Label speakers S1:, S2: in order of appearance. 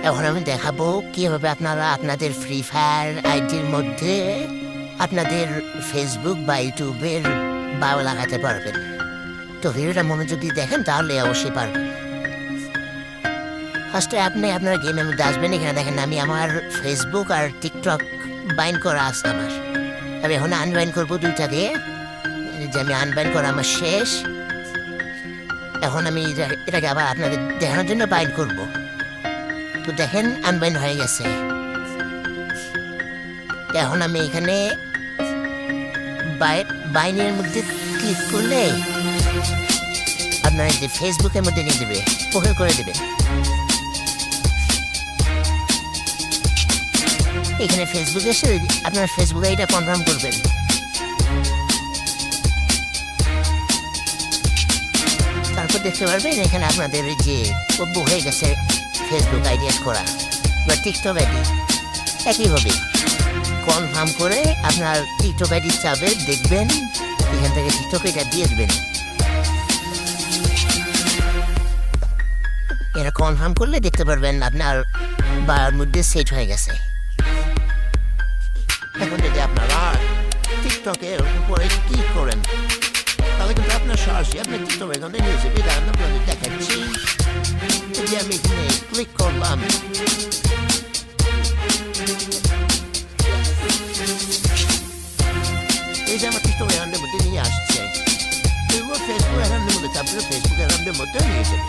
S1: এখন আমি দেখাবো কিভাবে আপনারা আপনাদের ফ্রি ফায়ার আইডির মধ্যে আপনাদের ফেসবুক বা ইউটিউবের বায়ো লাগাতে পারবেন। তো ভিডিওটা মনোযোগ দিয়ে দেখেন, তাহলে অবশ্যই পারবেন। ফার্স্টে আপনি আপনার গেমের মধ্যে আসবেন। এখানে দেখেন আমি আমার ফেসবুক আর টিকটক বাইন করা আছে আমার। আমি এখন আনবাইন করবো দুইটাকে, যে আমি আনবাইন করা আমার শেষ। এখন আমি এটাকে আবার আপনাদের দেখানোর জন্য বাইন করব। তো দেখেন আনবাইন হয়ে গেছে। এখন আমি এখানে বাইনের মধ্যে ক্লিক করলে আপনার যে ফেসবুকের মধ্যে নিয়ে দেবে, প্রোফাইল করে দেবে। এখানে ফেসবুকে এসে আপনার ফেসবুক আইডিটা কনফার্ম করবেন। তারপর দেখতে পারবেন এখানে আপনাদের যে বুক হয়ে গেছে ফেসবুক আইডি অ্যাড করা বা টিকটক আইডি। একইভাবে কনফার্ম করে আপনার টিকটক আইডি চাবে, দেখবেন এখান থেকে টিকটক এটা দিয়ে দেবেন। এটা কনফার্ম করলে দেখতে পারবেন আপনার বায়োর মধ্যে সেট হয়ে গেছে। এখন যদি আপনারা টিকটকের উপরে ক্লিক করেন, তাহলে কিন্তু আপনার সরাসরি আপনার টিকটকের এখানে নিয়ে যাবে। এটা আমি আপনাদের দেখাচ্ছি। যদি আমি এখানে ক্লিক করলাম, এই যে আমার টিকটক অ্যাকাউন্টের মধ্যে নিয়ে আসছে। এগুলো ফেসবুক অ্যাকাউন্টের মধ্যে, তারপরে ফেসবুক অ্যাকাউন্টের মধ্যে নিয়ে যাবে।